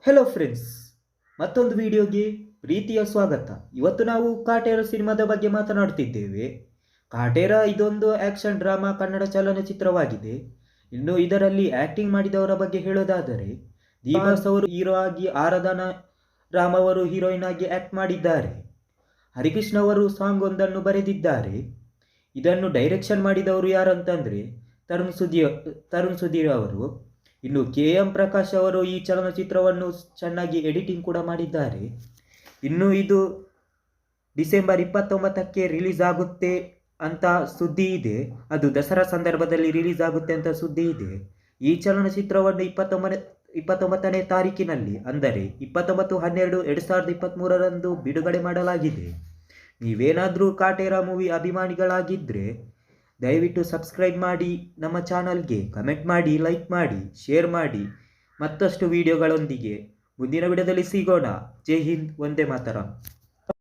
Hello friends, ಮತ್ತೊಂದು ವಿಡಿಯೋಗೆ ಪ್ರೀತಿಯ ಸ್ವಾಗತ. ಇವತ್ತು ನಾವು ಕಾಟೇರ ಸಿನಿಮಾದ ಬಗ್ಗೆ ಮಾತನಾಡುತ್ತಿದ್ದೇವೆ. ಕಾಟೇರ ಇದೊಂದು ಆಕ್ಷನ್ ಡ್ರಾಮಾ ಕನ್ನಡ ಚಲನಚಿತ್ರವಾಗಿದೆ. ಇನ್ನು ಇದರಲ್ಲಿ ಆಕ್ಟಿಂಗ್ ಮಾಡಿದವರ ಬಗ್ಗೆ ಹೇಳೋದಾದರೆ, ದೀಪಾಸ್ ಅವರು ಹೀರೋ ಆಗಿ, ಆರಾಧನಾ ರಾಮ್ ಅವರು ಹೀರೋಯಿನ್ ಆಗಿ ಆಕ್ಟ್ ಮಾಡಿದ್ದಾರೆ. ಹರಿಕೃಷ್ಣ ಅವರು ಸಾಂಗ್ ಒಂದನ್ನು ಬರೆದಿದ್ದಾರೆ. ಇದನ್ನು ಡೈರೆಕ್ಷನ್ ಮಾಡಿದವರು ಯಾರಂತಂದರೆ ತರುಣ್ ಸುಧೀರ್ ಅವರು. ಇನ್ನು KM ಪ್ರಕಾಶ್ ಅವರು ಈ ಚಲನಚಿತ್ರವನ್ನು ಚೆನ್ನಾಗಿ ಎಡಿಟಿಂಗ್ ಕೂಡ ಮಾಡಿದ್ದಾರೆ. ಇನ್ನು ಇದು ಡಿಸೆಂಬರ್ 29ಕ್ಕೆ ರಿಲೀಸ್ ಆಗುತ್ತೆ ಅಂತ ಸುದ್ದಿ ಇದೆ. ಅದು ದಸರಾ ಸಂದರ್ಭದಲ್ಲಿ ರಿಲೀಸ್ ಆಗುತ್ತೆ ಅಂತ ಸುದ್ದಿ ಇದೆ. ಈ ಚಲನಚಿತ್ರವನ್ನು 29ನೇ ತಾರೀಕಿನಲ್ಲಿ, ಅಂದರೆ 29/12/2023 ಬಿಡುಗಡೆ ಮಾಡಲಾಗಿದೆ. ನೀವೇನಾದರೂ ಕಾಟೇರ ಮೂವಿ ಅಭಿಮಾನಿಗಳಾಗಿದ್ದರೆ ದಯವಿಟ್ಟು ಸಬ್ಸ್ಕ್ರೈಬ್ ಮಾಡಿ, ನಮ್ಮ ಚಾನಲ್ಗೆ ಕಮೆಂಟ್ ಮಾಡಿ, ಲೈಕ್ ಮಾಡಿ, ಶೇರ್ ಮಾಡಿ. ಮತ್ತಷ್ಟು ವಿಡಿಯೋಗಳೊಂದಿಗೆ ಮುಂದಿನ ವಿಡಿಯೋದಲ್ಲಿ ಸಿಗೋಣ. ಜೈ ಹಿಂದ್, ವಂದೇ ಮಾತರಂ.